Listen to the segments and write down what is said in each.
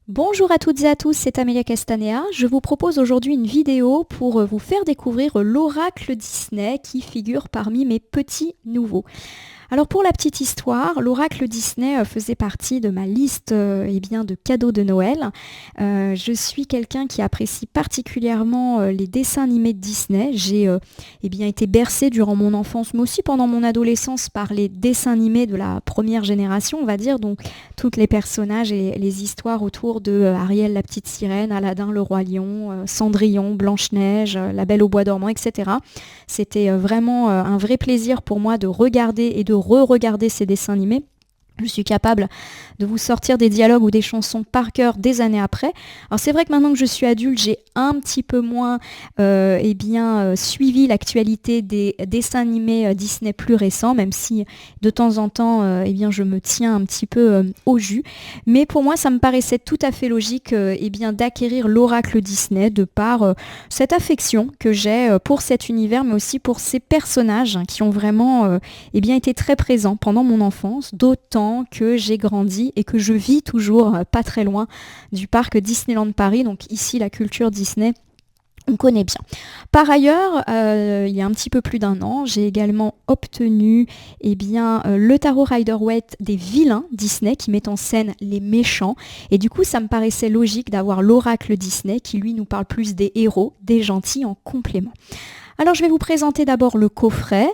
Bonjour à toutes et à tous, c'est Amélia Castanea. Je vous propose aujourd'hui une vidéo pour vous faire découvrir l'oracle Disney qui figure parmi mes petits nouveaux. Alors pour la petite histoire, l'oracle Disney faisait partie de ma liste de cadeaux de Noël. Je suis quelqu'un qui apprécie particulièrement les dessins animés de Disney. J'ai été bercée durant mon enfance, mais aussi pendant mon adolescence par les dessins animés de la première génération, on va dire, donc tous les personnages et les histoires autour de Ariel la petite sirène, Aladdin le roi lion, Cendrillon, Blanche-Neige, La Belle au bois dormant, etc. C'était vraiment un vrai plaisir pour moi de regarder et de re-regarder ces dessins animés. Je suis capable de vous sortir des dialogues ou des chansons par cœur des années après. Alors c'est vrai que maintenant que je suis adulte, j'ai un petit peu moins suivi l'actualité des dessins animés Disney plus récents, même si de temps en temps je me tiens un petit peu au jus. Mais pour moi, ça me paraissait tout à fait logique d'acquérir l'oracle Disney de par cette affection que j'ai pour cet univers, mais aussi pour ces personnages qui ont vraiment été très présents pendant mon enfance, d'autant que j'ai grandi et que je vis toujours pas très loin du parc Disneyland Paris, donc ici la culture Disney on connaît bien. Par ailleurs, il y a un petit peu plus d'un an, j'ai également obtenu le tarot Rider-Waite des vilains Disney qui met en scène les méchants. Et du coup, ça me paraissait logique d'avoir l'oracle Disney qui, lui, nous parle plus des héros, des gentils en complément. Alors, je vais vous présenter d'abord le coffret,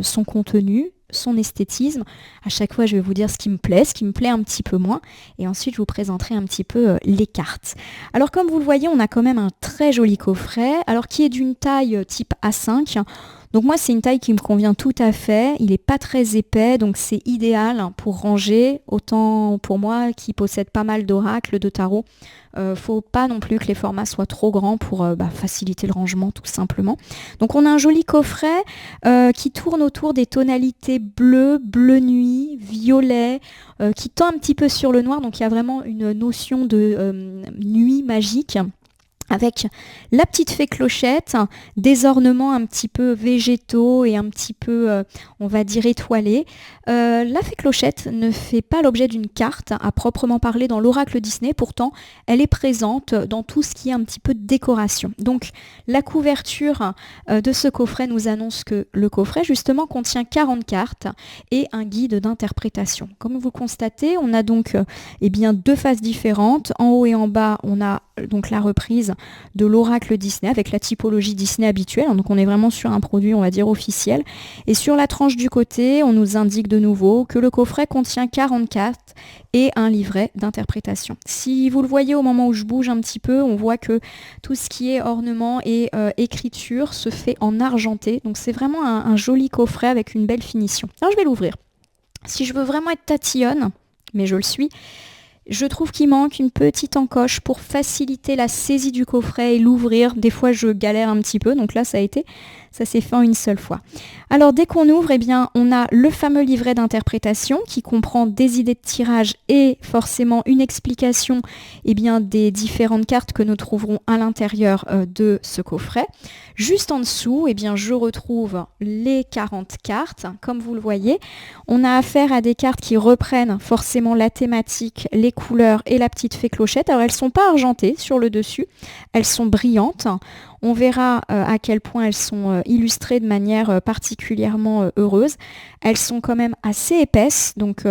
son contenu, son esthétisme. À chaque fois, je vais vous dire ce qui me plaît un petit peu moins. Et ensuite, je vous présenterai un petit peu les cartes. Alors, comme vous le voyez, on a quand même un très joli coffret, alors qui est d'une taille type A5. Donc moi, c'est une taille qui me convient tout à fait. Il n'est pas très épais, donc c'est idéal pour ranger. Autant pour moi qui possède pas mal d'oracles, de tarots. Faut pas non plus que les formats soient trop grands pour faciliter le rangement tout simplement. Donc on a un joli coffret qui tourne autour des tonalités bleu, bleu nuit, violet, qui tend un petit peu sur le noir. Donc il y a vraiment une notion de nuit magique, avec la petite fée Clochette, des ornements un petit peu végétaux et un petit peu, on va dire, étoilés. La fée Clochette ne fait pas l'objet d'une carte à proprement parler dans l'oracle Disney, pourtant elle est présente dans tout ce qui est un petit peu de décoration. Donc la couverture de ce coffret nous annonce que le coffret justement contient 40 cartes et un guide d'interprétation. Comme vous constatez, on a donc deux faces différentes. En haut et en bas, on a donc la reprise de l'oracle Disney avec la typologie Disney habituelle. Donc on est vraiment sur un produit, on va dire, officiel. Et sur la tranche du côté, on nous indique de nouveau que le coffret contient 40 cartes et un livret d'interprétation. Si vous le voyez au moment où je bouge un petit peu, on voit que tout ce qui est ornement et écriture se fait en argenté. Donc c'est vraiment un joli coffret avec une belle finition. Alors je vais l'ouvrir. Si je veux vraiment être tatillonne, mais je le suis, je trouve qu'il manque une petite encoche pour faciliter la saisie du coffret et l'ouvrir. Des fois, je galère un petit peu, donc là, ça s'est fait en une seule fois. Alors, dès qu'on ouvre, on a le fameux livret d'interprétation qui comprend des idées de tirage et forcément une explication des différentes cartes que nous trouverons à l'intérieur de ce coffret. Juste en dessous, je retrouve les 40 cartes. Comme vous le voyez, on a affaire à des cartes qui reprennent forcément la thématique, les couleurs et la petite fée Clochette. Alors, elles ne sont pas argentées sur le dessus, elles sont brillantes. On verra à quel point elles sont illustrées de manière particulièrement heureuse. Elles sont quand même assez épaisses, donc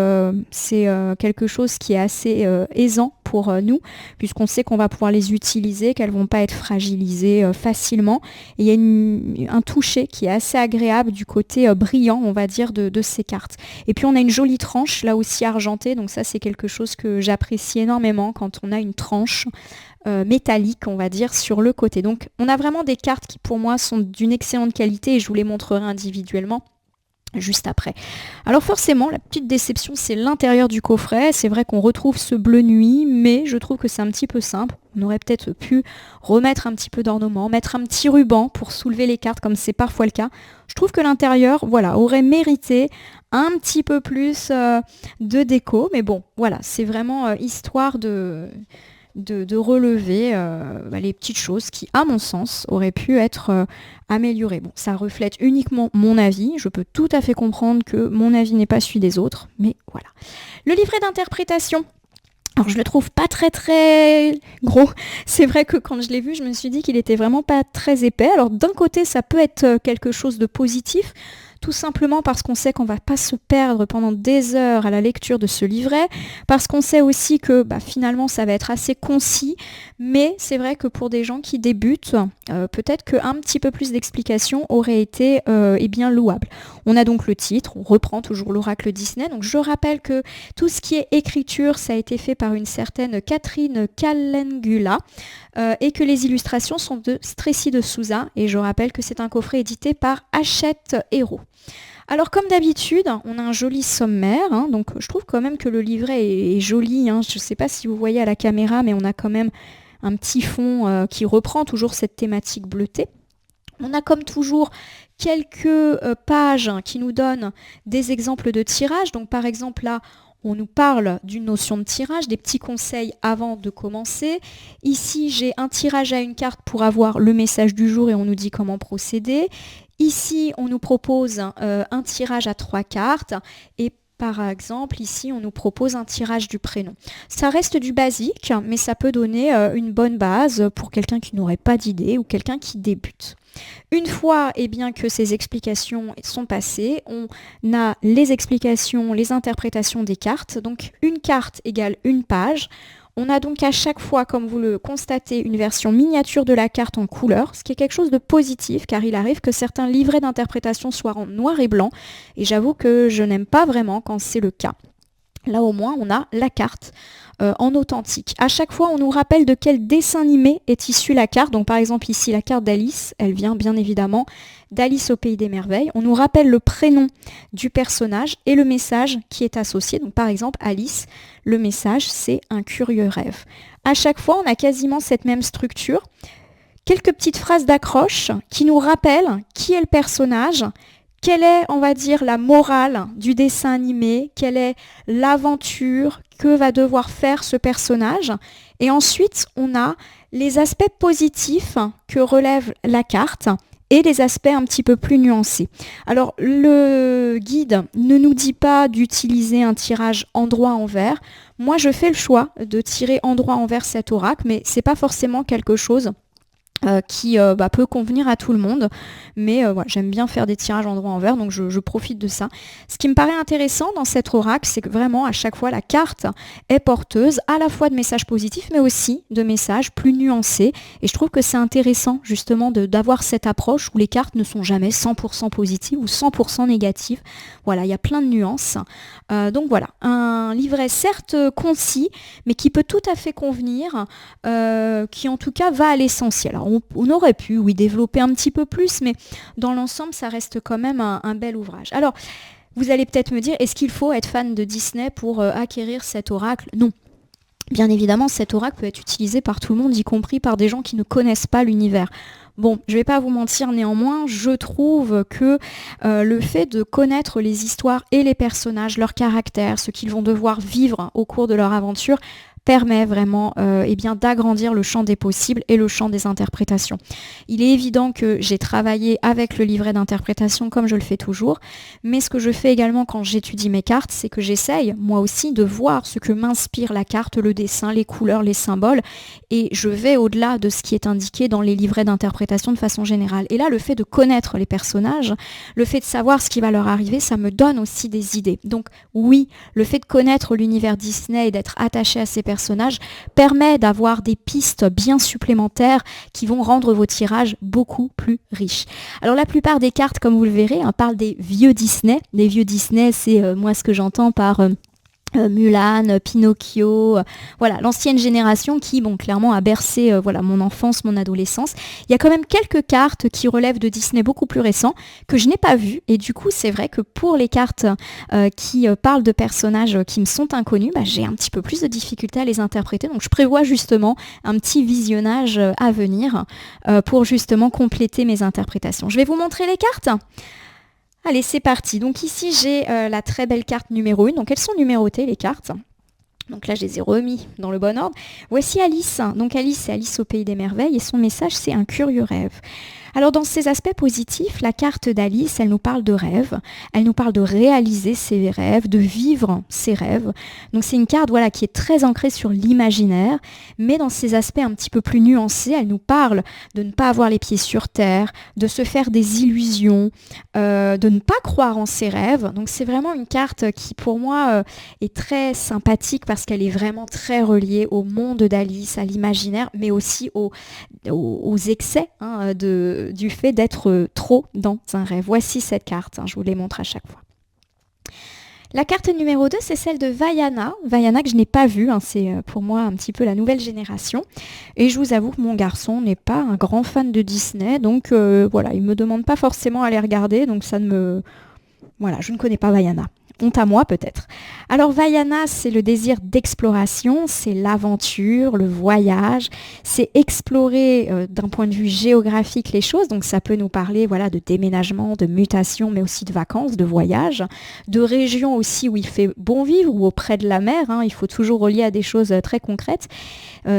c'est quelque chose qui est assez aisant pour nous, puisqu'on sait qu'on va pouvoir les utiliser, qu'elles ne vont pas être fragilisées facilement. Et il y a un toucher qui est assez agréable du côté brillant, on va dire, de ces cartes. Et puis on a une jolie tranche, là aussi argentée, donc ça c'est quelque chose que j'apprécie énormément quand on a une tranche métallique, on va dire, sur le côté. Donc on a vraiment des cartes qui pour moi sont d'une excellente qualité et je vous les montrerai individuellement juste après. Alors forcément, la petite déception, c'est l'intérieur du coffret. C'est vrai qu'on retrouve ce bleu nuit, mais je trouve que c'est un petit peu simple. On aurait peut-être pu remettre un petit peu d'ornement, mettre un petit ruban pour soulever les cartes, comme c'est parfois le cas. Je trouve que l'intérieur, aurait mérité un petit peu plus de déco. Mais bon, voilà, c'est vraiment histoire de relever les petites choses qui, à mon sens, auraient pu être améliorées. Bon, ça reflète uniquement mon avis. Je peux tout à fait comprendre que mon avis n'est pas celui des autres, mais voilà. Le livret d'interprétation. Alors je le trouve pas très très gros. C'est vrai que quand je l'ai vu, je me suis dit qu'il était vraiment pas très épais. Alors d'un côté, ça peut être quelque chose de positif, tout simplement parce qu'on sait qu'on va pas se perdre pendant des heures à la lecture de ce livret, parce qu'on sait aussi que finalement ça va être assez concis, mais c'est vrai que pour des gens qui débutent, peut-être qu'un petit peu plus d'explication aurait été bien louable. On a donc le titre, on reprend toujours l'oracle Disney, donc je rappelle que tout ce qui est écriture, ça a été fait par une certaine Catherine Calengula et que les illustrations sont de Stressy de Souza, et je rappelle que c'est un coffret édité par Hachette Héros. Alors comme d'habitude, on a un joli sommaire, donc je trouve quand même que le livret est joli, je ne sais pas si vous voyez à la caméra, mais on a quand même un petit fond qui reprend toujours cette thématique bleutée. On a comme toujours quelques pages qui nous donnent des exemples de tirage. Donc par exemple là, on nous parle d'une notion de tirage, des petits conseils avant de commencer. Ici, j'ai un tirage à une carte pour avoir le message du jour et on nous dit comment procéder. Ici, on nous propose un tirage à 3 cartes et par exemple, ici, on nous propose un tirage du prénom. Ça reste du basique, mais ça peut donner une bonne base pour quelqu'un qui n'aurait pas d'idée ou quelqu'un qui débute. Une fois que ces explications sont passées, on a les explications, les interprétations des cartes. Donc une carte égale une page. On a donc à chaque fois, comme vous le constatez, une version miniature de la carte en couleur, ce qui est quelque chose de positif car il arrive que certains livrets d'interprétation soient en noir et blanc et j'avoue que je n'aime pas vraiment quand c'est le cas. Là au moins on a la carte en authentique. À chaque fois on nous rappelle de quel dessin animé est issue la carte. Donc par exemple ici la carte d'Alice, elle vient bien évidemment d'Alice au Pays des Merveilles. On nous rappelle le prénom du personnage et le message qui est associé. Donc par exemple Alice, le message c'est un curieux rêve. À chaque fois on a quasiment cette même structure. Quelques petites phrases d'accroche qui nous rappellent qui est le personnage, quelle est, on va dire, la morale du dessin animé, quelle est l'aventure que va devoir faire ce personnage. Et ensuite, on a les aspects positifs que relève la carte et les aspects un petit peu plus nuancés. Alors, le guide ne nous dit pas d'utiliser un tirage endroit-envers. Moi, je fais le choix de tirer endroit-envers cet oracle, mais c'est pas forcément quelque chose qui peut convenir à tout le monde, mais j'aime bien faire des tirages endroit-envers, donc je profite de ça. Ce qui me paraît intéressant dans cet oracle, c'est que vraiment à chaque fois la carte est porteuse à la fois de messages positifs, mais aussi de messages plus nuancés, et je trouve que c'est intéressant justement d'avoir cette approche où les cartes ne sont jamais 100% positives ou 100% négatives. Voilà, il y a plein de nuances. Donc voilà, un livret certes concis, mais qui peut tout à fait convenir, qui en tout cas va à l'essentiel. Alors, on aurait pu, oui, développer un petit peu plus, mais dans l'ensemble, ça reste quand même un bel ouvrage. Alors, vous allez peut-être me dire, est-ce qu'il faut être fan de Disney pour acquérir cet oracle ? Non. Bien évidemment, cet oracle peut être utilisé par tout le monde, y compris par des gens qui ne connaissent pas l'univers. Bon, je vais pas vous mentir, néanmoins, je trouve que le fait de connaître les histoires et les personnages, leurs caractères, ce qu'ils vont devoir vivre au cours de leur aventure, permet vraiment d'agrandir le champ des possibles et le champ des interprétations. Il est évident que j'ai travaillé avec le livret d'interprétation comme je le fais toujours, mais ce que je fais également quand j'étudie mes cartes, c'est que j'essaye moi aussi de voir ce que m'inspire la carte, le dessin, les couleurs, les symboles, et je vais au-delà de ce qui est indiqué dans les livrets d'interprétation de façon générale. Et là, le fait de connaître les personnages, le fait de savoir ce qui va leur arriver, ça me donne aussi des idées. Donc oui, le fait de connaître l'univers Disney et d'être attaché à ces personnages permet d'avoir des pistes bien supplémentaires qui vont rendre vos tirages beaucoup plus riches. Alors la plupart des cartes, comme vous le verrez, parlent des vieux Disney. Les vieux Disney, c'est moi ce que j'entends par Mulan, Pinocchio, voilà, l'ancienne génération qui, clairement a bercé mon enfance, mon adolescence. Il y a quand même quelques cartes qui relèvent de Disney beaucoup plus récents que je n'ai pas vues, et du coup c'est vrai que pour les cartes qui parlent de personnages qui me sont inconnus, j'ai un petit peu plus de difficulté à les interpréter, donc je prévois justement un petit visionnage à venir pour justement compléter mes interprétations. Je vais vous montrer les cartes. Allez, c'est parti. Donc ici, j'ai la très belle carte numéro 1. Donc elles sont numérotées, les cartes. Donc là, je les ai remis dans le bon ordre. Voici Alice. Donc Alice, c'est Alice au Pays des Merveilles et son message, c'est un curieux rêve. Alors dans ces aspects positifs, la carte d'Alice, elle nous parle de rêves, elle nous parle de réaliser ses rêves, de vivre ses rêves. Donc c'est une carte voilà, qui est très ancrée sur l'imaginaire, mais dans ces aspects un petit peu plus nuancés, elle nous parle de ne pas avoir les pieds sur terre, de se faire des illusions, de ne pas croire en ses rêves. Donc c'est vraiment une carte qui pour moi est très sympathique parce qu'elle est vraiment très reliée au monde d'Alice, à l'imaginaire, mais aussi aux excès du fait d'être trop dans un rêve. Voici cette carte, je vous les montre à chaque fois. La carte numéro 2, c'est celle de Vaiana. Vaiana que je n'ai pas vue, c'est pour moi un petit peu la nouvelle génération. Et je vous avoue que mon garçon n'est pas un grand fan de Disney, donc voilà, il ne me demande pas forcément à les regarder, donc ça ne me... Voilà, je ne connais pas Vaiana. Honte à moi peut-être. Alors Vaiana, c'est le désir d'exploration, c'est l'aventure, le voyage, c'est explorer d'un point de vue géographique les choses, donc ça peut nous parler voilà, de déménagement, de mutation, mais aussi de vacances, de voyage, de régions aussi où il fait bon vivre ou auprès de la mer, il faut toujours relier à des choses très concrètes.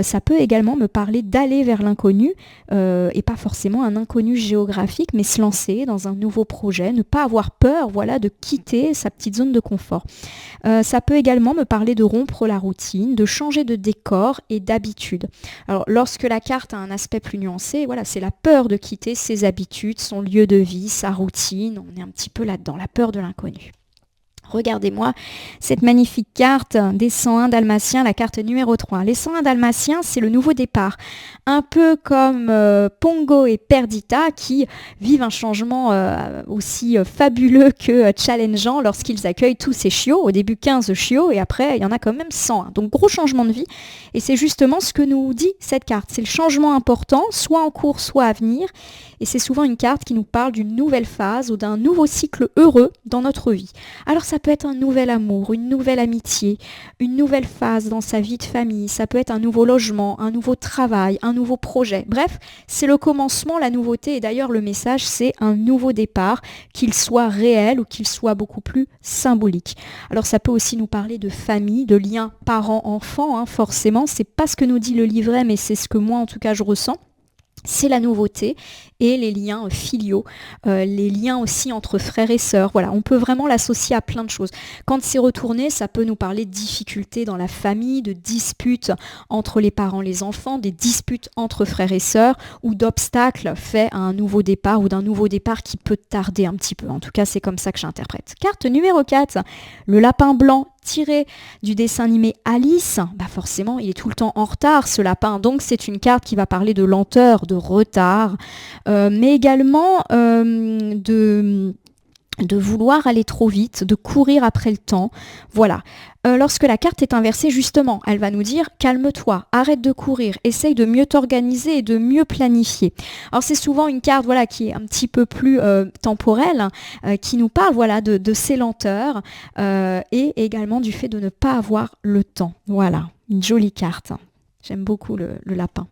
Ça peut également me parler d'aller vers l'inconnu, et pas forcément un inconnu géographique, mais se lancer dans un nouveau projet, ne pas avoir peur voilà, de quitter sa petite zone de confort. Ça peut également me parler de rompre la routine, de changer de décor et d'habitude. Alors lorsque la carte a un aspect plus nuancé, voilà, c'est la peur de quitter ses habitudes, son lieu de vie, sa routine, on est un petit peu là-dedans, la peur de l'inconnu. Regardez-moi cette magnifique carte des 101 Dalmatiens, la carte numéro 3. Les 101 Dalmatiens, c'est le nouveau départ. Un peu comme Pongo et Perdita qui vivent un changement aussi fabuleux que challengeant lorsqu'ils accueillent tous ces chiots. Au début 15 chiots et après il y en a quand même 101. Donc gros changement de vie et c'est justement ce que nous dit cette carte. C'est le changement important, soit en cours, soit à venir. Et c'est souvent une carte qui nous parle d'une nouvelle phase ou d'un nouveau cycle heureux dans notre vie. Alors ça peut être un nouvel amour, une nouvelle amitié, une nouvelle phase dans sa vie de famille, ça peut être un nouveau logement, un nouveau travail, un nouveau projet. Bref, c'est le commencement, la nouveauté et d'ailleurs le message c'est un nouveau départ, qu'il soit réel ou qu'il soit beaucoup plus symbolique. Alors ça peut aussi nous parler de famille, de liens parents-enfants, forcément, c'est pas ce que nous dit le livret mais c'est ce que moi en tout cas je ressens. C'est la nouveauté et les liens filiaux, les liens aussi entre frères et sœurs. Voilà, on peut vraiment l'associer à plein de choses. Quand c'est retourné, ça peut nous parler de difficultés dans la famille, de disputes entre les parents et les enfants, des disputes entre frères et sœurs ou d'obstacles faits à un nouveau départ ou d'un nouveau départ qui peut tarder un petit peu. En tout cas, c'est comme ça que j'interprète. Carte numéro 4, le lapin blanc tiré du dessin animé Alice, forcément il est tout le temps en retard ce lapin, donc c'est une carte qui va parler de lenteur, de retard, mais également de vouloir aller trop vite, de courir après le temps. Voilà. Lorsque la carte est inversée, justement, elle va nous dire « Calme-toi, arrête de courir, essaye de mieux t'organiser et de mieux planifier ». Alors c'est souvent une carte qui est un petit peu plus temporelle, qui nous parle de ces lenteurs et également du fait de ne pas avoir le temps. Voilà, une jolie carte. J'aime beaucoup le lapin.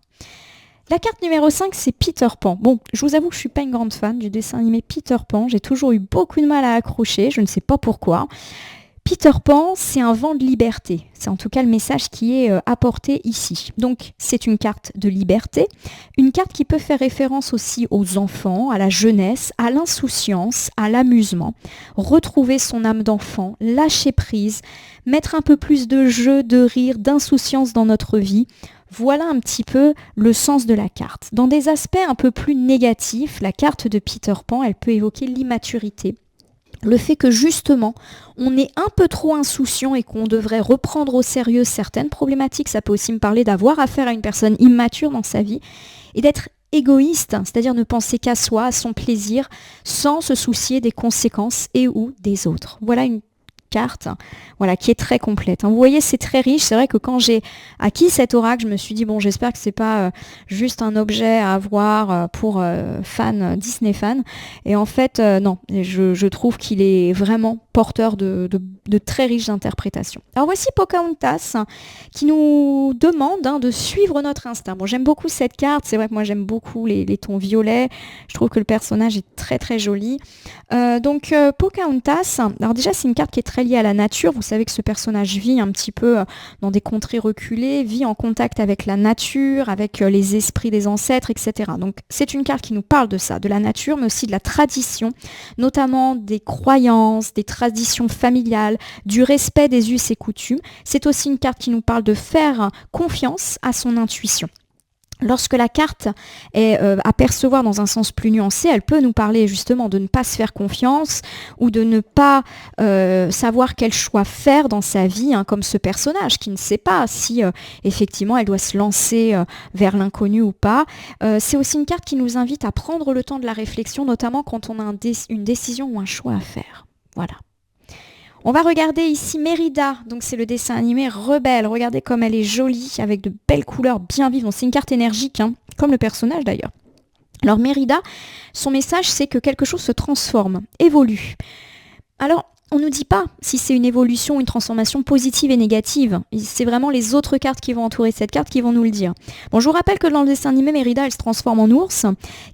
La carte numéro 5, c'est Peter Pan. Bon, je vous avoue que je ne suis pas une grande fan du dessin animé Peter Pan. J'ai toujours eu beaucoup de mal à accrocher, je ne sais pas pourquoi. Peter Pan, c'est un vent de liberté. C'est en tout cas le message qui est apporté ici. Donc, c'est une carte de liberté, une carte qui peut faire référence aussi aux enfants, à la jeunesse, à l'insouciance, à l'amusement. Retrouver son âme d'enfant, lâcher prise, mettre un peu plus de jeu, de rire, d'insouciance dans notre vie. Voilà un petit peu le sens de la carte. Dans des aspects un peu plus négatifs, la carte de Peter Pan, elle peut évoquer l'immaturité. Le fait que justement, on est un peu trop insouciant et qu'on devrait reprendre au sérieux certaines problématiques. Ça peut aussi me parler d'avoir affaire à une personne immature dans sa vie et d'être égoïste, c'est-à-dire ne penser qu'à soi, à son plaisir, sans se soucier des conséquences et ou des autres. Voilà une carte qui est très complète. Vous voyez, c'est très riche. C'est vrai que quand j'ai acquis cet oracle, je me suis dit, bon, j'espère que c'est pas juste un objet à avoir pour Disney fans. Et en fait, non, je trouve qu'il est vraiment porteur de très riches interprétations. Alors voici Pocahontas qui nous demande de suivre notre instinct. Bon, j'aime beaucoup cette carte, c'est vrai que moi j'aime beaucoup les tons violets, je trouve que le personnage est très très joli. Donc Pocahontas, alors déjà c'est une carte qui est très liée à la nature, vous savez que ce personnage vit un petit peu dans des contrées reculées, vit en contact avec la nature, avec les esprits des ancêtres, etc. Donc c'est une carte qui nous parle de ça, de la nature, mais aussi de la tradition, notamment des croyances, des traditions familiales, du respect des us et coutumes. C'est aussi une carte qui nous parle de faire confiance à son intuition. Lorsque la carte est à percevoir dans un sens plus nuancé, elle peut nous parler justement de ne pas se faire confiance ou de ne pas savoir quel choix faire dans sa vie, comme ce personnage qui ne sait pas si effectivement elle doit se lancer vers l'inconnu ou pas. C'est aussi une carte qui nous invite à prendre le temps de la réflexion, notamment quand on a une décision ou un choix à faire. Voilà. On va regarder ici Mérida, donc c'est le dessin animé Rebelle. Regardez comme elle est jolie, avec de belles couleurs bien vives. Donc c'est une carte énergique, comme le personnage d'ailleurs. Alors Mérida, son message c'est que quelque chose se transforme, évolue. Alors, on ne nous dit pas si c'est une évolution ou une transformation positive et négative. C'est vraiment les autres cartes qui vont entourer cette carte qui vont nous le dire. Bon, je vous rappelle que dans le dessin animé, Mérida, elle se transforme en ours,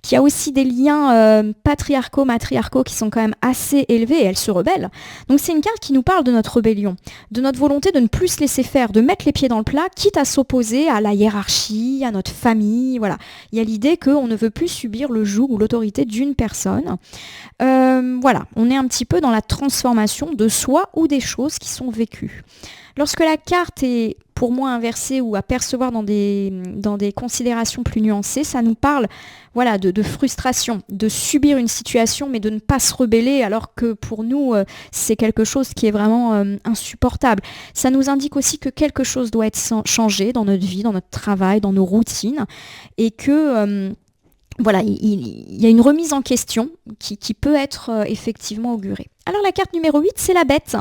qui a aussi des liens patriarcaux, matriarcaux qui sont quand même assez élevés et elle se rebelle. Donc c'est une carte qui nous parle de notre rébellion, de notre volonté de ne plus se laisser faire, de mettre les pieds dans le plat, quitte à s'opposer à la hiérarchie, à notre famille. Voilà. Il y a l'idée qu'on ne veut plus subir le joug ou l'autorité d'une personne. Voilà, on est un petit peu dans la transformation de soi ou des choses qui sont vécues. Lorsque la carte est pour moi inversée ou à percevoir dans des considérations plus nuancées, ça nous parle voilà, de frustration, de subir une situation mais de ne pas se rebeller alors que pour nous c'est quelque chose qui est vraiment insupportable. Ça nous indique aussi que quelque chose doit être changé dans notre vie, dans notre travail, dans nos routines et que voilà, il y a une remise en question qui peut être effectivement augurée. Alors la carte numéro 8, c'est la bête.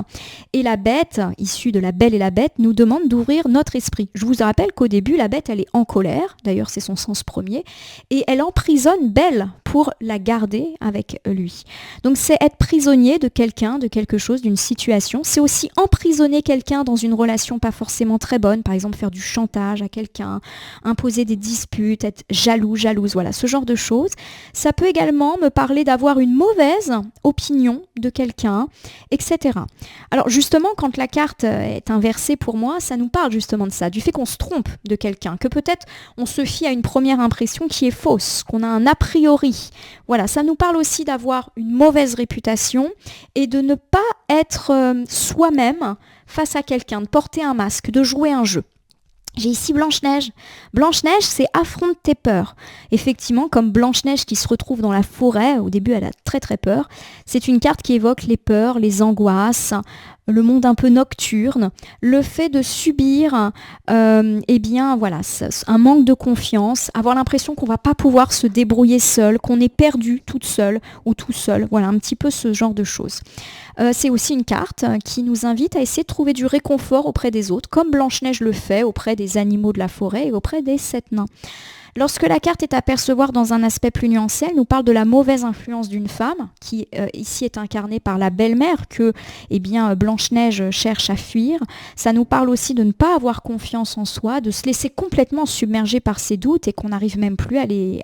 Et la bête, issue de La Belle et la Bête, nous demande d'ouvrir notre esprit. Je vous rappelle qu'au début, la bête, elle est en colère, d'ailleurs c'est son sens premier, et elle emprisonne Belle pour la garder avec lui. Donc c'est être prisonnier de quelqu'un, de quelque chose, d'une situation. C'est aussi emprisonner quelqu'un dans une relation pas forcément très bonne, par exemple faire du chantage à quelqu'un, imposer des disputes, être jaloux, jalouse, voilà, ce genre de choses. Ça peut également me parler d'avoir une mauvaise opinion de quelqu'un, etc. Alors justement, quand la carte est inversée pour moi, ça nous parle justement de ça, du fait qu'on se trompe de quelqu'un, que peut-être on se fie à une première impression qui est fausse, qu'on a un a priori. Voilà, ça nous parle aussi d'avoir une mauvaise réputation et de ne pas être soi-même face à quelqu'un, de porter un masque, de jouer un jeu. J'ai ici Blanche-Neige. Blanche-Neige, c'est affronte tes peurs. Effectivement, comme Blanche-Neige qui se retrouve dans la forêt, au début elle a très très peur, c'est une carte qui évoque les peurs, les angoisses, le monde un peu nocturne, le fait de subir eh bien voilà, un manque de confiance, avoir l'impression qu'on va pas pouvoir se débrouiller seul, qu'on est perdu toute seule ou tout seul, voilà un petit peu ce genre de choses. C'est aussi une carte qui nous invite à essayer de trouver du réconfort auprès des autres, comme Blanche-Neige le fait auprès des animaux de la forêt et auprès des 7 nains. Lorsque la carte est à percevoir dans un aspect plus nuancé, elle nous parle de la mauvaise influence d'une femme, qui ici est incarnée par la belle-mère que eh bien, Blanche-Neige cherche à fuir. Ça nous parle aussi de ne pas avoir confiance en soi, de se laisser complètement submerger par ses doutes et qu'on n'arrive même plus à les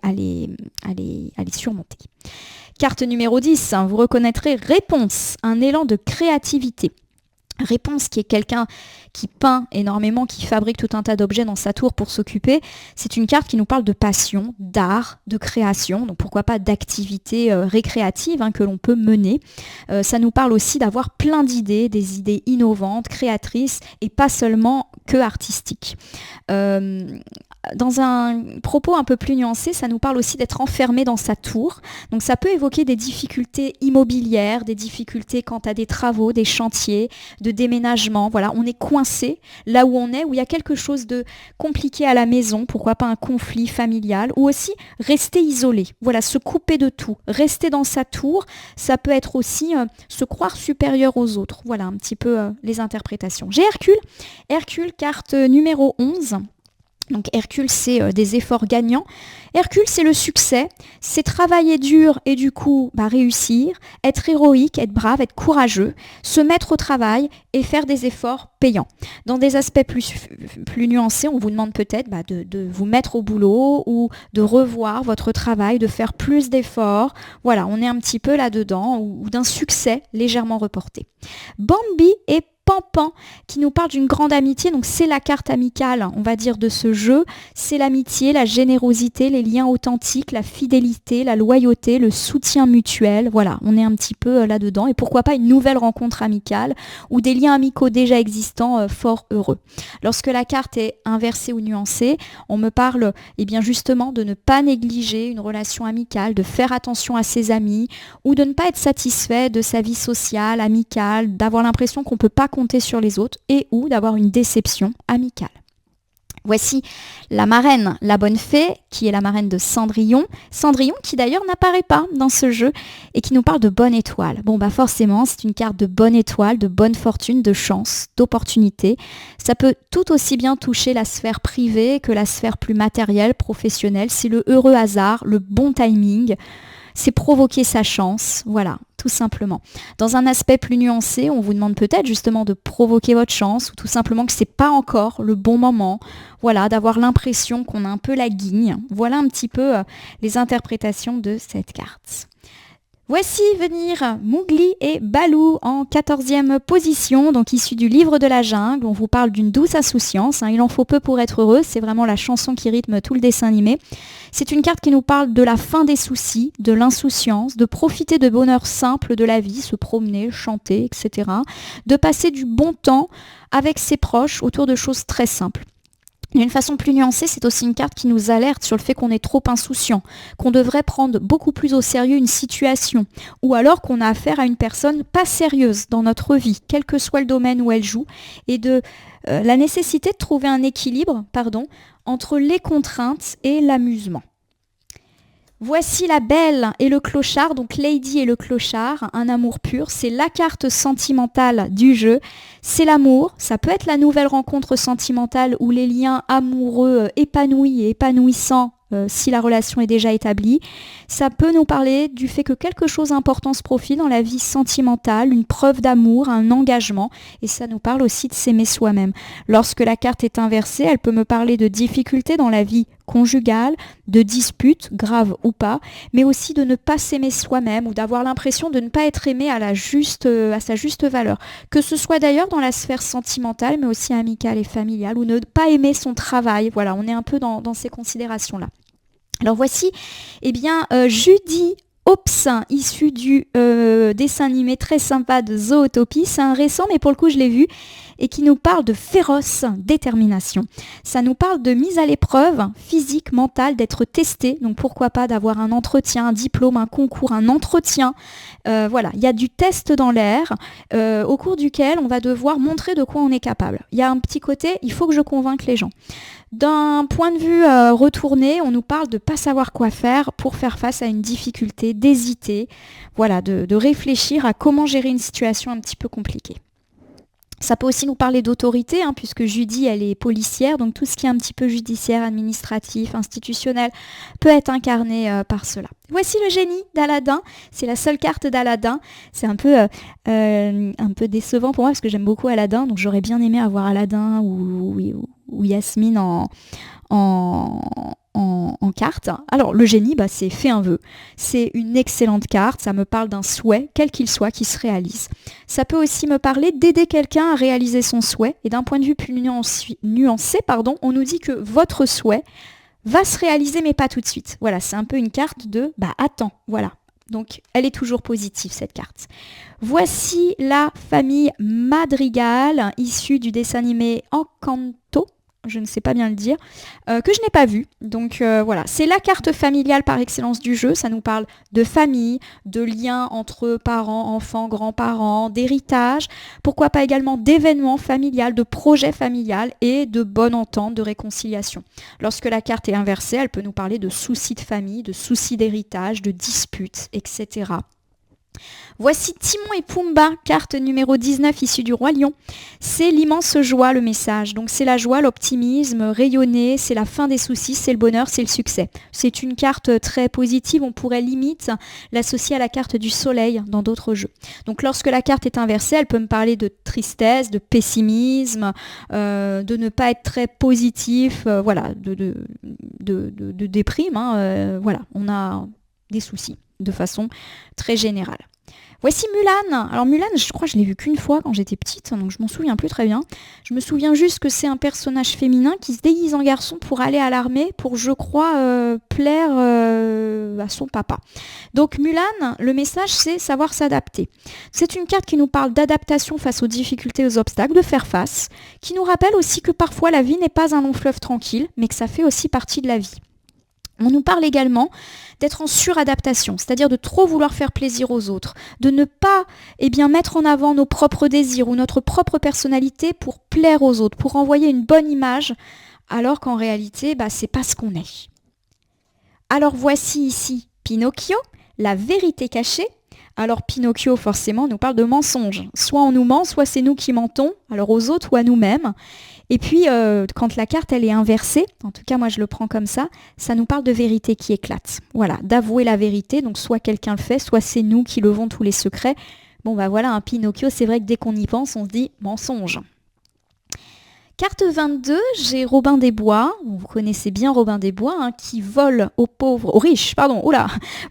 surmonter. Carte numéro 10, vous reconnaîtrez Réponse, un élan de créativité. Réponse qui est quelqu'un qui peint énormément, qui fabrique tout un tas d'objets dans sa tour pour s'occuper. C'est une carte qui nous parle de passion, d'art, de création, donc pourquoi pas d'activités récréatives que l'on peut mener. Ça nous parle aussi d'avoir plein d'idées, des idées innovantes, créatrices et pas seulement que artistiques. Dans un propos un peu plus nuancé, ça nous parle aussi d'être enfermé dans sa tour. Donc ça peut évoquer des difficultés immobilières, des difficultés quant à des travaux, des chantiers, de déménagement. Voilà, on est coincé là où on est, où il y a quelque chose de compliqué à la maison, pourquoi pas un conflit familial, ou aussi rester isolé. Voilà, se couper de tout, rester dans sa tour. Ça peut être aussi se croire supérieur aux autres. Voilà un petit peu les interprétations. J'ai Hercule. Hercule, carte numéro 11. Donc Hercule, c'est des efforts gagnants. Hercule, c'est le succès, c'est travailler dur et du coup réussir, être héroïque, être brave, être courageux, se mettre au travail et faire des efforts payants. Dans des aspects plus nuancés, on vous demande peut-être de vous mettre au boulot ou de revoir votre travail, de faire plus d'efforts. Voilà, on est un petit peu là-dedans ou d'un succès légèrement reporté. Bambi est Pampan qui nous parle d'une grande amitié, donc c'est la carte amicale, on va dire, de ce jeu. C'est l'amitié, la générosité, les liens authentiques, la fidélité, la loyauté, le soutien mutuel. Voilà, on est un petit peu là-dedans. Et pourquoi pas une nouvelle rencontre amicale ou des liens amicaux déjà existants fort heureux. Lorsque la carte est inversée ou nuancée, on me parle bien justement de ne pas négliger une relation amicale, de faire attention à ses amis ou de ne pas être satisfait de sa vie sociale, amicale, d'avoir l'impression qu'on ne peut pas compter sur les autres et ou d'avoir une déception amicale. Voici la marraine, la bonne fée, qui est la marraine de Cendrillon. Cendrillon qui d'ailleurs n'apparaît pas dans ce jeu et qui nous parle de bonne étoile. Bon forcément, c'est une carte de bonne étoile, de bonne fortune, de chance, d'opportunité. Ça peut tout aussi bien toucher la sphère privée que la sphère plus matérielle, professionnelle. C'est le heureux hasard, le bon timing. C'est provoquer sa chance, voilà, tout simplement. Dans un aspect plus nuancé, on vous demande peut-être justement de provoquer votre chance ou tout simplement que c'est pas encore le bon moment, voilà, d'avoir l'impression qu'on a un peu la guigne. Voilà un petit peu les interprétations de cette carte. Voici venir Mowgli et Baloo en 14e position, donc issu du livre de la jungle. On vous parle d'une douce insouciance, il en faut peu pour être heureux, c'est vraiment la chanson qui rythme tout le dessin animé. C'est une carte qui nous parle de la fin des soucis, de l'insouciance, de profiter de bonheur simple de la vie, se promener, chanter, etc. De passer du bon temps avec ses proches autour de choses très simples. D'une façon plus nuancée, c'est aussi une carte qui nous alerte sur le fait qu'on est trop insouciant, qu'on devrait prendre beaucoup plus au sérieux une situation, ou alors qu'on a affaire à une personne pas sérieuse dans notre vie, quel que soit le domaine où elle joue, et de la nécessité de trouver un équilibre, entre les contraintes et l'amusement. Voici la belle et le clochard, donc Lady et le clochard, un amour pur, c'est la carte sentimentale du jeu, c'est l'amour, ça peut être la nouvelle rencontre sentimentale ou les liens amoureux épanouis et épanouissants si la relation est déjà établie. Ça peut nous parler du fait que quelque chose d'important se profile dans la vie sentimentale, une preuve d'amour, un engagement, et ça nous parle aussi de s'aimer soi-même. Lorsque la carte est inversée, elle peut me parler de difficultés dans la vie conjugale, de disputes, graves ou pas, mais aussi de ne pas s'aimer soi-même ou d'avoir l'impression de ne pas être aimé à sa juste valeur. Que ce soit d'ailleurs dans la sphère sentimentale, mais aussi amicale et familiale, ou ne pas aimer son travail. Voilà, on est un peu dans ces considérations-là. Alors voici, Judy Hopps, issu du dessin animé très sympa de Zootopie. C'est un récent, mais pour le coup je l'ai vu, et qui nous parle de féroce détermination. Ça nous parle de mise à l'épreuve physique, mentale, d'être testé. Donc pourquoi pas d'avoir un entretien, un diplôme, un concours, un entretien. Voilà, il y a du test dans l'air au cours duquel on va devoir montrer de quoi on est capable. Il y a un petit côté, il faut que je convainque les gens. D'un point de vue retourné, on nous parle de ne pas savoir quoi faire pour faire face à une difficulté, d'hésiter, voilà, de réfléchir à comment gérer une situation un petit peu compliquée. Ça peut aussi nous parler d'autorité, puisque Judy, elle est policière, donc tout ce qui est un petit peu judiciaire, administratif, institutionnel, peut être incarné par cela. Voici le génie d'Aladin, c'est la seule carte d'Aladin. C'est un peu décevant pour moi, parce que j'aime beaucoup Aladin, donc j'aurais bien aimé avoir Aladin ou Yasmine en carte. Alors le génie, c'est fait un vœu. C'est une excellente carte, ça me parle d'un souhait, quel qu'il soit, qui se réalise. Ça peut aussi me parler d'aider quelqu'un à réaliser son souhait, et d'un point de vue plus nuancé, on nous dit que votre souhait va se réaliser, mais pas tout de suite. Voilà, c'est un peu une carte de attends, voilà. Donc, elle est toujours positive, cette carte. Voici la famille Madrigal, issue du dessin animé Encanto, je ne sais pas bien le dire, que je n'ai pas vu. Donc voilà, c'est la carte familiale par excellence du jeu. Ça nous parle de famille, de liens entre parents, enfants, grands-parents, d'héritage, pourquoi pas également d'événements familiales, de projets familiales et de bonne entente, de réconciliation. Lorsque la carte est inversée, elle peut nous parler de soucis de famille, de soucis d'héritage, de disputes, etc. Voici Timon et Pumba, carte numéro 19 issue du Roi Lion. C'est l'immense joie, le message. Donc c'est la joie, l'optimisme, rayonner, c'est la fin des soucis, c'est le bonheur, c'est le succès. C'est une carte très positive, on pourrait limite l'associer à la carte du soleil dans d'autres jeux. Donc lorsque la carte est inversée, elle peut me parler de tristesse, de pessimisme, de ne pas être très positif, voilà, de déprime. Voilà, on a des soucis de façon très générale. Voici Mulan. Alors Mulan, je crois que je l'ai vue qu'une fois quand j'étais petite, donc je m'en souviens plus très bien. Je me souviens juste que c'est un personnage féminin qui se déguise en garçon pour aller à l'armée, pour, je crois, plaire à son papa. Donc Mulan, le message, c'est savoir s'adapter. C'est une carte qui nous parle d'adaptation face aux difficultés, aux obstacles, de faire face, qui nous rappelle aussi que parfois la vie n'est pas un long fleuve tranquille, mais que ça fait aussi partie de la vie. On nous parle également d'être en suradaptation, c'est-à-dire de trop vouloir faire plaisir aux autres, de ne pas mettre en avant nos propres désirs ou notre propre personnalité pour plaire aux autres, pour envoyer une bonne image, alors qu'en réalité, c'est pas ce qu'on est. Alors voici ici Pinocchio, la vérité cachée. Alors Pinocchio, forcément, nous parle de mensonges. Soit on nous ment, soit c'est nous qui mentons, alors aux autres ou à nous-mêmes. Et puis, quand la carte, elle est inversée, en tout cas, moi, je le prends comme ça nous parle de vérité qui éclate. Voilà, d'avouer la vérité. Donc, soit quelqu'un le fait, soit c'est nous qui levons tous les secrets. Bon, voilà, un Pinocchio, c'est vrai que dès qu'on y pense, on se dit mensonge. Carte 22, j'ai Robin des Bois. Vous connaissez bien Robin des Bois, qui vole aux pauvres, aux riches,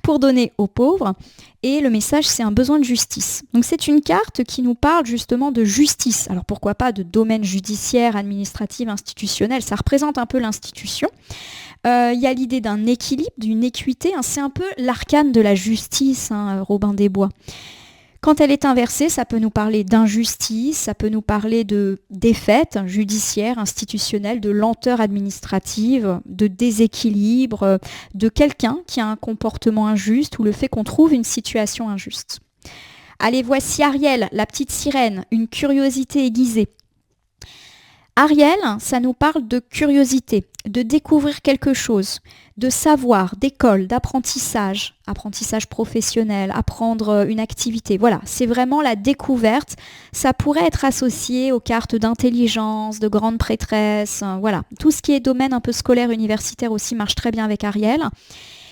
pour donner aux pauvres. Et le message, c'est un besoin de justice. Donc c'est une carte qui nous parle justement de justice. Alors pourquoi pas de domaine judiciaire, administratif, institutionnel. Ça représente un peu l'institution. Il y a l'idée d'un équilibre, d'une équité. C'est un peu l'arcane de la justice, Robin des Bois. Quand elle est inversée, ça peut nous parler d'injustice, ça peut nous parler de défaite judiciaire, institutionnelle, de lenteur administrative, de déséquilibre, de quelqu'un qui a un comportement injuste ou le fait qu'on trouve une situation injuste. Allez, voici Ariel, la petite sirène, une curiosité aiguisée. Ariel, ça nous parle de curiosité, de découvrir quelque chose, de savoir, d'école, d'apprentissage, apprentissage professionnel, apprendre une activité. Voilà, c'est vraiment la découverte. Ça pourrait être associé aux cartes d'intelligence, de grande prêtresse. Voilà, tout ce qui est domaine un peu scolaire, universitaire aussi marche très bien avec Ariel.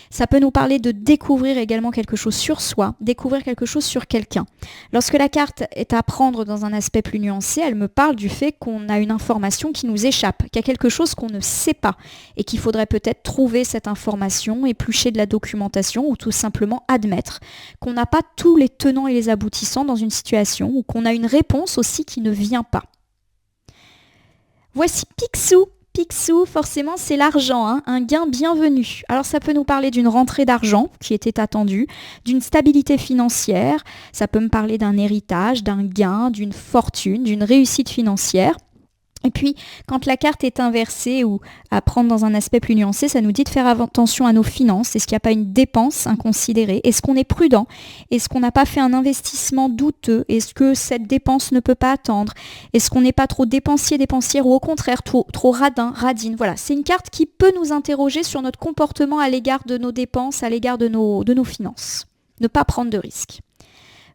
Ça peut nous parler de découvrir également quelque chose sur soi, découvrir quelque chose sur quelqu'un. Lorsque la carte est à prendre dans un aspect plus nuancé, elle me parle du fait qu'on a une information qui nous échappe, qu'il y a quelque chose qu'on ne sait pas et qu'il faudrait peut-être trouver cette information, éplucher de la documentation ou tout simplement admettre qu'on n'a pas tous les tenants et les aboutissants dans une situation ou qu'on a une réponse aussi qui ne vient pas. Voici Picsou. Picsou, forcément, c'est l'argent, un gain bienvenu. Alors ça peut nous parler d'une rentrée d'argent qui était attendue, d'une stabilité financière, ça peut me parler d'un héritage, d'un gain, d'une fortune, d'une réussite financière. Et puis, quand la carte est inversée ou à prendre dans un aspect plus nuancé, ça nous dit de faire attention à nos finances. Est-ce qu'il n'y a pas une dépense inconsidérée? Est-ce qu'on est prudent? Est-ce qu'on n'a pas fait un investissement douteux? Est-ce que cette dépense ne peut pas attendre? Est-ce qu'on n'est pas trop dépensier, dépensière ou au contraire trop radin, radine? Voilà, c'est une carte qui peut nous interroger sur notre comportement à l'égard de nos dépenses, à l'égard de nos finances. Ne pas prendre de risques.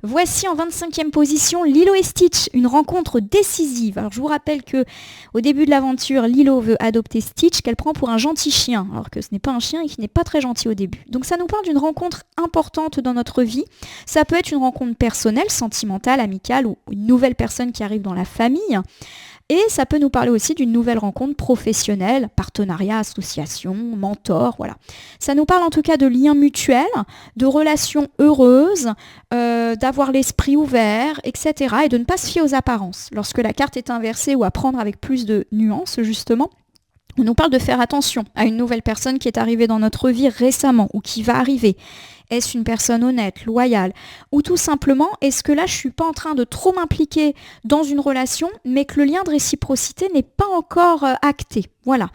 Voici en 25e position Lilo et Stitch, une rencontre décisive. Alors je vous rappelle que au début de l'aventure, Lilo veut adopter Stitch qu'elle prend pour un gentil chien, alors que ce n'est pas un chien et qui n'est pas très gentil au début. Donc ça nous parle d'une rencontre importante dans notre vie. Ça peut être une rencontre personnelle, sentimentale, amicale ou une nouvelle personne qui arrive dans la famille. Et ça peut nous parler aussi d'une nouvelle rencontre professionnelle, partenariat, association, mentor, voilà. Ça nous parle en tout cas de liens mutuels, de relations heureuses, d'avoir l'esprit ouvert, etc. Et de ne pas se fier aux apparences. Lorsque la carte est inversée ou à prendre avec plus de nuances, justement, on nous parle de faire attention à une nouvelle personne qui est arrivée dans notre vie récemment ou qui va arriver. Est-ce une personne honnête, loyale? Ou tout simplement, est-ce que là, je ne suis pas en train de trop m'impliquer dans une relation, mais que le lien de réciprocité n'est pas encore acté? Voilà.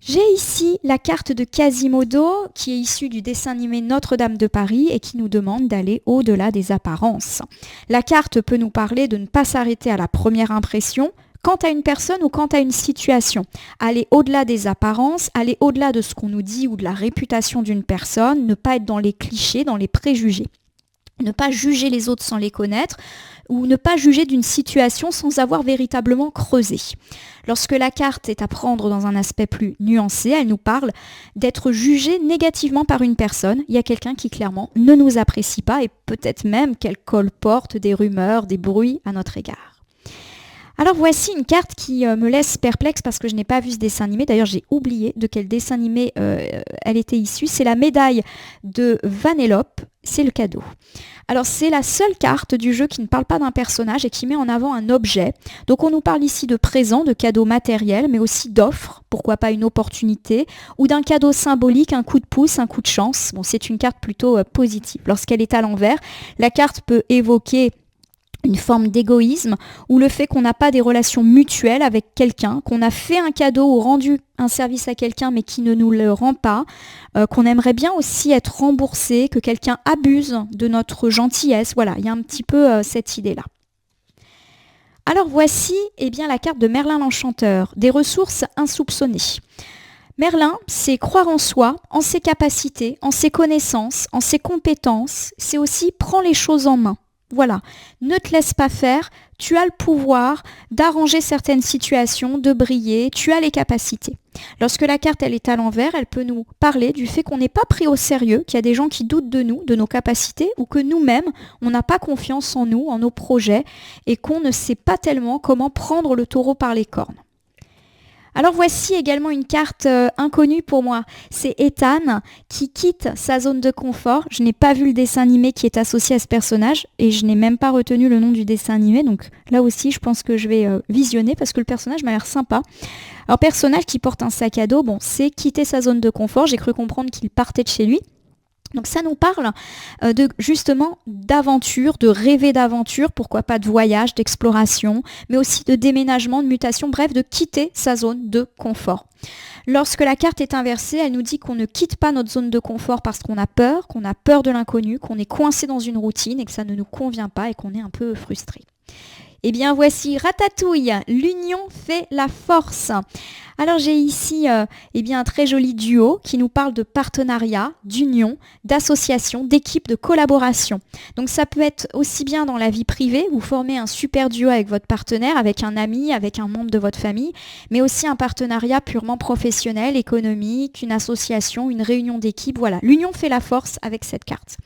J'ai ici la carte de Quasimodo, qui est issue du dessin animé Notre-Dame de Paris et qui nous demande d'aller au-delà des apparences. La carte peut nous parler de ne pas s'arrêter à la première impression, quant à une personne ou quant à une situation. Aller au-delà des apparences, aller au-delà de ce qu'on nous dit ou de la réputation d'une personne, ne pas être dans les clichés, dans les préjugés. Ne pas juger les autres sans les connaître ou ne pas juger d'une situation sans avoir véritablement creusé. Lorsque la carte est à prendre dans un aspect plus nuancé, elle nous parle d'être jugé négativement par une personne. Il y a quelqu'un qui clairement ne nous apprécie pas et peut-être même qu'elle colporte des rumeurs, des bruits à notre égard. Alors voici une carte qui me laisse perplexe parce que je n'ai pas vu ce dessin animé. D'ailleurs, j'ai oublié de quel dessin animé elle était issue. C'est la médaille de Vanellope. C'est le cadeau. Alors c'est la seule carte du jeu qui ne parle pas d'un personnage et qui met en avant un objet. Donc on nous parle ici de présent, de cadeau matériel, mais aussi d'offre, pourquoi pas une opportunité, ou d'un cadeau symbolique, un coup de pouce, un coup de chance. Bon, c'est une carte plutôt positive. Lorsqu'elle est à l'envers, la carte peut évoquer une forme d'égoïsme ou le fait qu'on n'a pas des relations mutuelles avec quelqu'un, qu'on a fait un cadeau ou rendu un service à quelqu'un mais qui ne nous le rend pas, qu'on aimerait bien aussi être remboursé, que quelqu'un abuse de notre gentillesse. Voilà, il y a un petit peu cette idée-là. Alors voici la carte de Merlin l'Enchanteur, des ressources insoupçonnées. Merlin, c'est croire en soi, en ses capacités, en ses connaissances, en ses compétences. C'est aussi prends les choses en main. Voilà, ne te laisse pas faire, tu as le pouvoir d'arranger certaines situations, de briller, tu as les capacités. Lorsque la carte elle est à l'envers, elle peut nous parler du fait qu'on n'est pas pris au sérieux, qu'il y a des gens qui doutent de nous, de nos capacités, ou que nous-mêmes, on n'a pas confiance en nous, en nos projets, et qu'on ne sait pas tellement comment prendre le taureau par les cornes. Alors voici également une carte inconnue pour moi. C'est Ethan qui quitte sa zone de confort. Je n'ai pas vu le dessin animé qui est associé à ce personnage et je n'ai même pas retenu le nom du dessin animé. Donc là aussi, je pense que je vais visionner parce que le personnage m'a l'air sympa. Alors personnage qui porte un sac à dos, bon, c'est quitter sa zone de confort. J'ai cru comprendre qu'il partait de chez lui. Donc ça nous parle justement d'aventure, de rêver d'aventure, pourquoi pas de voyage, d'exploration, mais aussi de déménagement, de mutation, bref, de quitter sa zone de confort. Lorsque la carte est inversée, elle nous dit qu'on ne quitte pas notre zone de confort parce qu'on a peur de l'inconnu, qu'on est coincé dans une routine et que ça ne nous convient pas et qu'on est un peu frustré. Eh bien voici Ratatouille, l'union fait la force. Alors j'ai ici un très joli duo qui nous parle de partenariat, d'union, d'association, d'équipe, de collaboration. Donc ça peut être aussi bien dans la vie privée, vous formez un super duo avec votre partenaire, avec un ami, avec un membre de votre famille, mais aussi un partenariat purement professionnel, économique, une association, une réunion d'équipe. Voilà, l'union fait la force avec cette carte.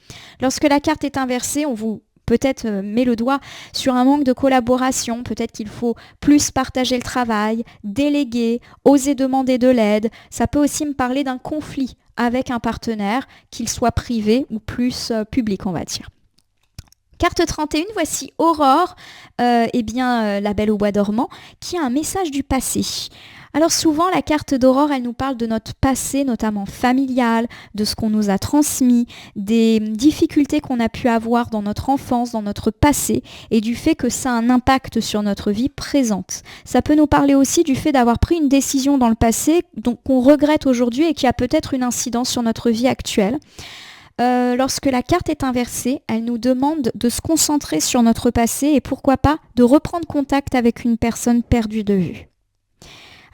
Lorsque la carte est inversée, on vous peut-être met le doigt sur un manque de collaboration, peut-être qu'il faut plus partager le travail, déléguer, oser demander de l'aide. Ça peut aussi me parler d'un conflit avec un partenaire, qu'il soit privé ou plus public, on va dire. Carte 31, voici Aurore, la Belle au bois dormant, qui a un message du passé. Alors souvent, la carte d'Aurore, elle nous parle de notre passé, notamment familial, de ce qu'on nous a transmis, des difficultés qu'on a pu avoir dans notre enfance, dans notre passé, et du fait que ça a un impact sur notre vie présente. Ça peut nous parler aussi du fait d'avoir pris une décision dans le passé, donc qu'on regrette aujourd'hui et qui a peut-être une incidence sur notre vie actuelle. Lorsque la carte est inversée, elle nous demande de se concentrer sur notre passé et pourquoi pas de reprendre contact avec une personne perdue de vue.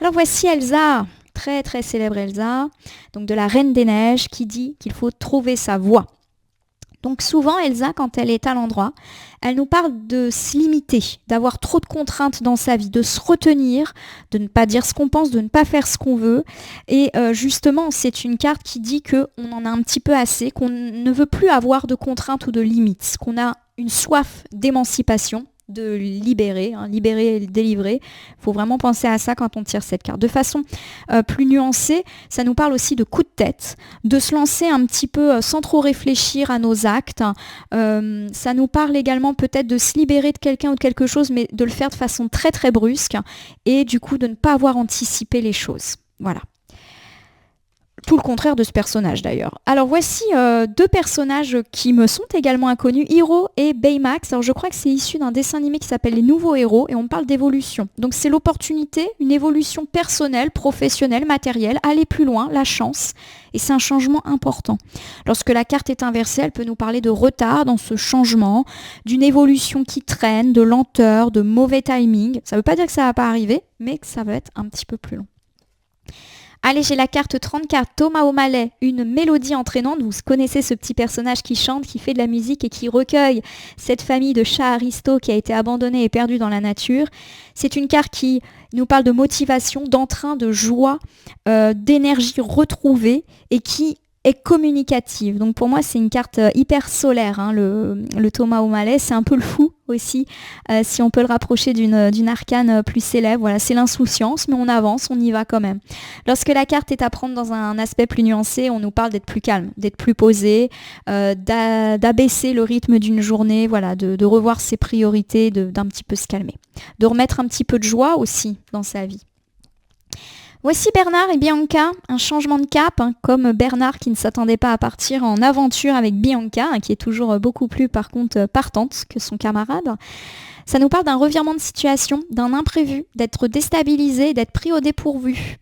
Alors voici Elsa, très très célèbre Elsa, donc de la Reine des Neiges, qui dit qu'il faut trouver sa voie. Donc souvent Elsa, quand elle est à l'endroit, elle nous parle de se limiter, d'avoir trop de contraintes dans sa vie, de se retenir, de ne pas dire ce qu'on pense, de ne pas faire ce qu'on veut. Et justement, c'est une carte qui dit qu'on en a un petit peu assez, qu'on ne veut plus avoir de contraintes ou de limites, qu'on a une soif d'émancipation, de libérer, libérer et délivrer. Il faut vraiment penser à ça quand on tire cette carte. De façon plus nuancée, ça nous parle aussi de coup de tête, de se lancer un petit peu sans trop réfléchir à nos actes. Ça nous parle également peut-être de se libérer de quelqu'un ou de quelque chose, mais de le faire de façon très très brusque et du coup de ne pas avoir anticipé les choses. Voilà. Tout le contraire de ce personnage d'ailleurs. Alors voici deux personnages qui me sont également inconnus, Hiro et Baymax. Alors je crois que c'est issu d'un dessin animé qui s'appelle Les Nouveaux Héros et on parle d'évolution. Donc c'est l'opportunité, une évolution personnelle, professionnelle, matérielle, aller plus loin, la chance. Et c'est un changement important. Lorsque la carte est inversée, elle peut nous parler de retard dans ce changement, d'une évolution qui traîne, de lenteur, de mauvais timing. Ça ne veut pas dire que ça ne va pas arriver, mais que ça va être un petit peu plus long. Allez, j'ai la carte 34, Thomas O'Malley, une mélodie entraînante. Vous connaissez ce petit personnage qui chante, qui fait de la musique et qui recueille cette famille de chats aristos qui a été abandonnée et perdue dans la nature. C'est une carte qui nous parle de motivation, d'entrain, de joie, d'énergie retrouvée et qui est communicative. Donc pour moi, c'est une carte hyper solaire, hein, le Thomas O'Malley. C'est un peu le fou aussi, si on peut le rapprocher d'une arcane plus célèbre. Voilà, c'est l'insouciance, mais on avance, on y va quand même. Lorsque la carte est à prendre dans un aspect plus nuancé, on nous parle d'être plus calme, d'être plus posé, d'abaisser le rythme d'une journée, voilà, de revoir ses priorités, d'un petit peu se calmer. De remettre un petit peu de joie aussi dans sa vie. Voici Bernard et Bianca, un changement de cap, hein, comme Bernard qui ne s'attendait pas à partir en aventure avec Bianca, hein, qui est toujours beaucoup plus par contre partante que son camarade. Ça nous parle d'un revirement de situation, d'un imprévu, d'être déstabilisé, d'être pris au dépourvu.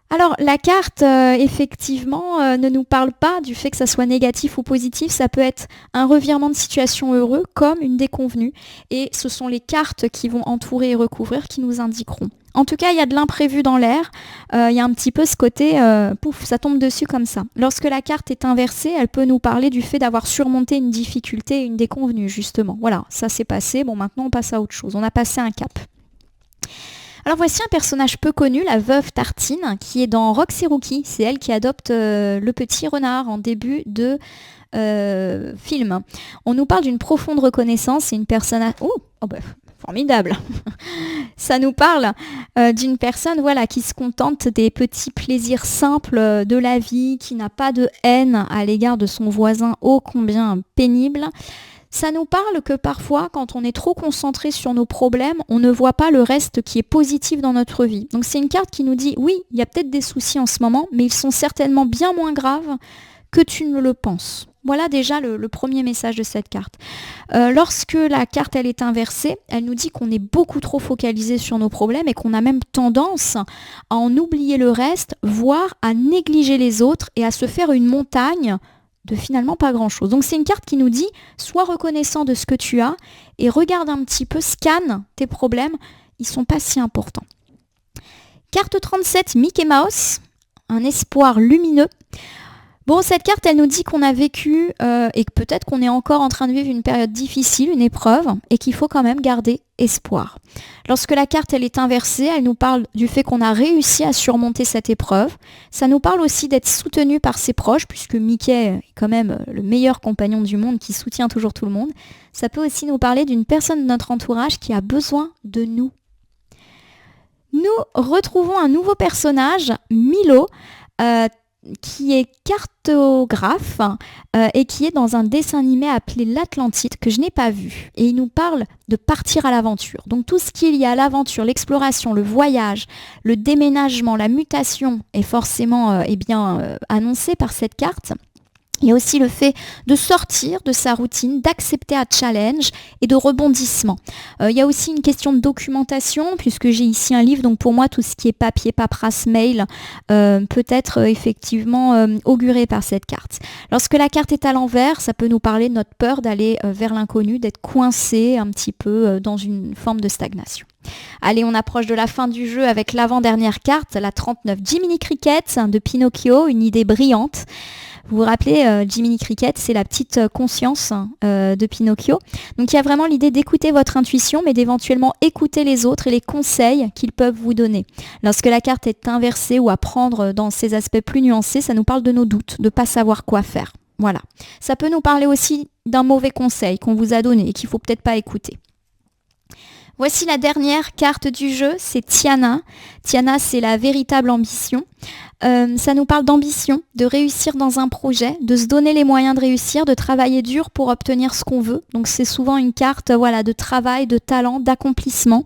Alors la carte, effectivement, ne nous parle pas du fait que ça soit négatif ou positif, ça peut être un revirement de situation heureux comme une déconvenue. Et ce sont les cartes qui vont entourer et recouvrir qui nous indiqueront. En tout cas, il y a de l'imprévu dans l'air, il y a un petit peu ce côté, pouf, ça tombe dessus comme ça. Lorsque la carte est inversée, elle peut nous parler du fait d'avoir surmonté une difficulté, une déconvenue, justement. Voilà, ça s'est passé, bon maintenant on passe à autre chose, on a passé un cap. Alors voici un personnage peu connu, la veuve Tartine, qui est dans Rox & Rookie. C'est elle qui adopte le petit renard en début de film. On nous parle d'une profonde reconnaissance, c'est une personne... formidable. Ça nous parle d'une personne qui se contente des petits plaisirs simples de la vie, qui n'a pas de haine à l'égard de son voisin ô combien pénible. Ça nous parle que parfois, quand on est trop concentré sur nos problèmes, on ne voit pas le reste qui est positif dans notre vie. Donc c'est une carte qui nous dit, oui, il y a peut-être des soucis en ce moment, mais ils sont certainement bien moins graves que tu ne le penses. Voilà déjà le premier message de cette carte. Lorsque la carte elle est inversée, elle nous dit qu'on est beaucoup trop focalisé sur nos problèmes et qu'on a même tendance à en oublier le reste, voire à négliger les autres et à se faire une montagne de finalement pas grand-chose. Donc c'est une carte qui nous dit, sois reconnaissant de ce que tu as et regarde un petit peu, scanne tes problèmes, ils sont pas si importants. Carte 37, Mickey Mouse, un espoir lumineux. Bon, cette carte, elle nous dit qu'on a vécu et que peut-être qu'on est encore en train de vivre une période difficile, une épreuve, et qu'il faut quand même garder espoir. Lorsque la carte, elle est inversée, elle nous parle du fait qu'on a réussi à surmonter cette épreuve. Ça nous parle aussi d'être soutenu par ses proches, puisque Mickey est quand même le meilleur compagnon du monde qui soutient toujours tout le monde. Ça peut aussi nous parler d'une personne de notre entourage qui a besoin de nous. Nous retrouvons un nouveau personnage, Milo, qui est cartographe et qui est dans un dessin animé appelé l'Atlantide que je n'ai pas vu. Et il nous parle de partir à l'aventure. Donc tout ce qu'il y a à l'aventure, l'exploration, le voyage, le déménagement, la mutation est forcément annoncé par cette carte. Il y a aussi le fait de sortir de sa routine, d'accepter un challenge et de rebondissement. Il y a aussi une question de documentation, puisque j'ai ici un livre, donc pour moi tout ce qui est papier, paperasse, mail peut être effectivement auguré par cette carte. Lorsque la carte est à l'envers, ça peut nous parler de notre peur d'aller vers l'inconnu, d'être coincé un petit peu dans une forme de stagnation. Allez, on approche de la fin du jeu avec l'avant-dernière carte, la 39, Jiminy Cricket de Pinocchio, une idée brillante. Vous vous rappelez, Jiminy Cricket, c'est la petite conscience de Pinocchio. Donc il y a vraiment l'idée d'écouter votre intuition, mais d'éventuellement écouter les autres et les conseils qu'ils peuvent vous donner. Lorsque la carte est inversée ou à prendre dans ses aspects plus nuancés, ça nous parle de nos doutes, de ne pas savoir quoi faire. Voilà. Ça peut nous parler aussi d'un mauvais conseil qu'on vous a donné et qu'il ne faut peut-être pas écouter. Voici la dernière carte du jeu, c'est Tiana. Tiana, c'est la véritable ambition. Ça nous parle d'ambition, de réussir dans un projet, de se donner les moyens de réussir, de travailler dur pour obtenir ce qu'on veut. Donc c'est souvent une carte de travail, de talent, d'accomplissement.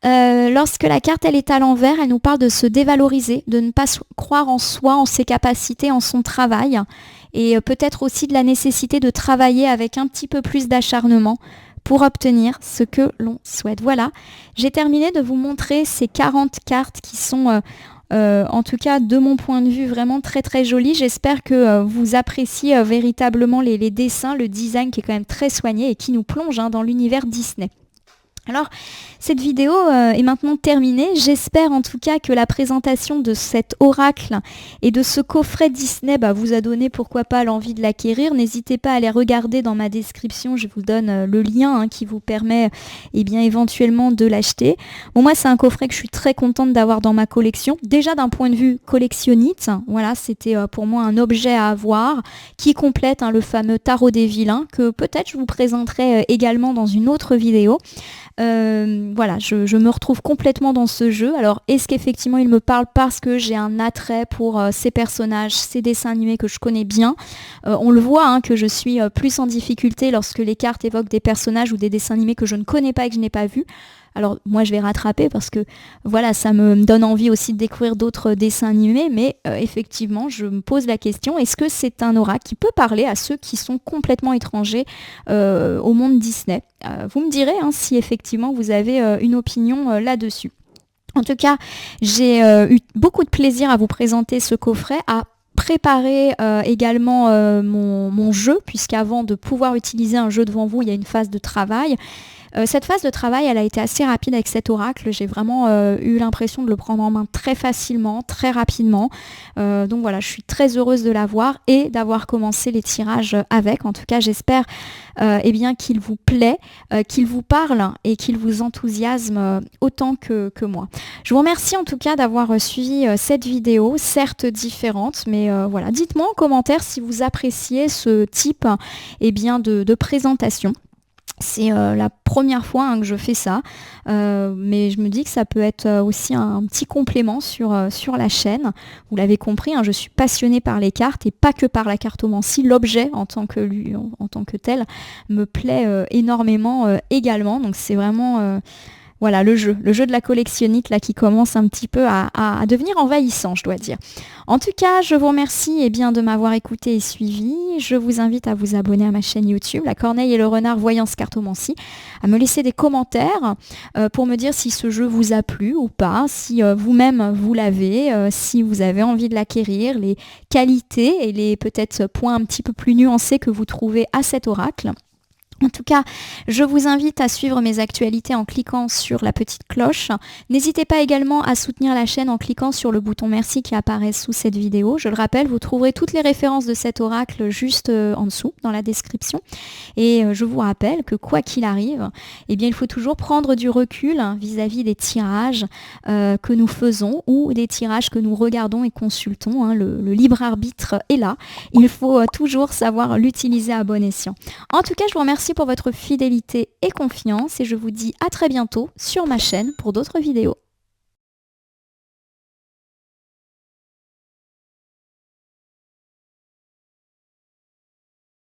Lorsque la carte elle est à l'envers, elle nous parle de se dévaloriser, de ne pas croire en soi, en ses capacités, en son travail. Et peut-être aussi de la nécessité de travailler avec un petit peu plus d'acharnement pour obtenir ce que l'on souhaite. Voilà, j'ai terminé de vous montrer ces 40 cartes qui sont, en tout cas de mon point de vue, vraiment très très jolies. J'espère que vous appréciez véritablement les dessins, le design qui est quand même très soigné et qui nous plonge dans l'univers Disney. Alors, cette vidéo est maintenant terminée. J'espère en tout cas que la présentation de cet oracle et de ce coffret Disney vous a donné pourquoi pas l'envie de l'acquérir. N'hésitez pas à aller regarder dans ma description, je vous donne le lien qui vous permet bien, éventuellement de l'acheter. Bon, moi c'est un coffret que je suis très contente d'avoir dans ma collection. Déjà d'un point de vue collectionnite, voilà, c'était pour moi un objet à avoir qui complète le fameux tarot des vilains que peut-être je vous présenterai également dans une autre vidéo. Voilà, je me retrouve complètement dans ce jeu. Alors, est-ce qu'effectivement il me parle parce que j'ai un attrait pour ces personnages, ces dessins animés que je connais bien. On le voit que je suis plus en difficulté lorsque les cartes évoquent des personnages ou des dessins animés que je ne connais pas et que je n'ai pas vus. Alors moi je vais rattraper parce que voilà, ça me donne envie aussi de découvrir d'autres dessins animés, mais effectivement je me pose la question, est-ce que c'est un oracle qui peut parler à ceux qui sont complètement étrangers au monde Disney? Vous me direz si effectivement vous avez une opinion là-dessus. En tout cas, j'ai eu beaucoup de plaisir à vous présenter ce coffret, à préparer également mon jeu, puisqu'avant de pouvoir utiliser un jeu devant vous, il y a une phase de travail. Cette phase de travail, elle a été assez rapide avec cet oracle. J'ai vraiment eu l'impression de le prendre en main très facilement, très rapidement. Donc voilà, je suis très heureuse de l'avoir et d'avoir commencé les tirages avec. En tout cas, j'espère bien qu'il vous plaît, qu'il vous parle et qu'il vous enthousiasme autant que moi. Je vous remercie en tout cas d'avoir suivi cette vidéo, certes différente, mais voilà, dites-moi en commentaire si vous appréciez ce type bien, de présentation. C'est la première fois que je fais ça, mais je me dis que ça peut être aussi un petit complément sur la chaîne. Vous l'avez compris, je suis passionnée par les cartes et pas que par la cartomancie. L'objet en tant que tel me plaît énormément également. Donc c'est vraiment voilà, le jeu de la collectionnite là qui commence un petit peu à devenir envahissant, je dois dire. En tout cas, je vous remercie bien, de m'avoir écouté et suivi. Je vous invite à vous abonner à ma chaîne YouTube, La Corneille et le Renard Voyance Cartomancie, à me laisser des commentaires pour me dire si ce jeu vous a plu ou pas, si vous-même vous l'avez, si vous avez envie de l'acquérir, les qualités et les peut-être points un petit peu plus nuancés que vous trouvez à cet oracle. En tout cas, je vous invite à suivre mes actualités en cliquant sur la petite cloche. N'hésitez pas également à soutenir la chaîne en cliquant sur le bouton merci qui apparaît sous cette vidéo. Je le rappelle, vous trouverez toutes les références de cet oracle juste en dessous, dans la description. Et je vous rappelle que quoi qu'il arrive, bien, il faut toujours prendre du recul vis-à-vis des tirages que nous faisons ou des tirages que nous regardons et consultons. Le libre arbitre est là. Il faut toujours savoir l'utiliser à bon escient. En tout cas, je vous remercie pour votre fidélité et confiance et je vous dis à très bientôt sur ma chaîne pour d'autres vidéos.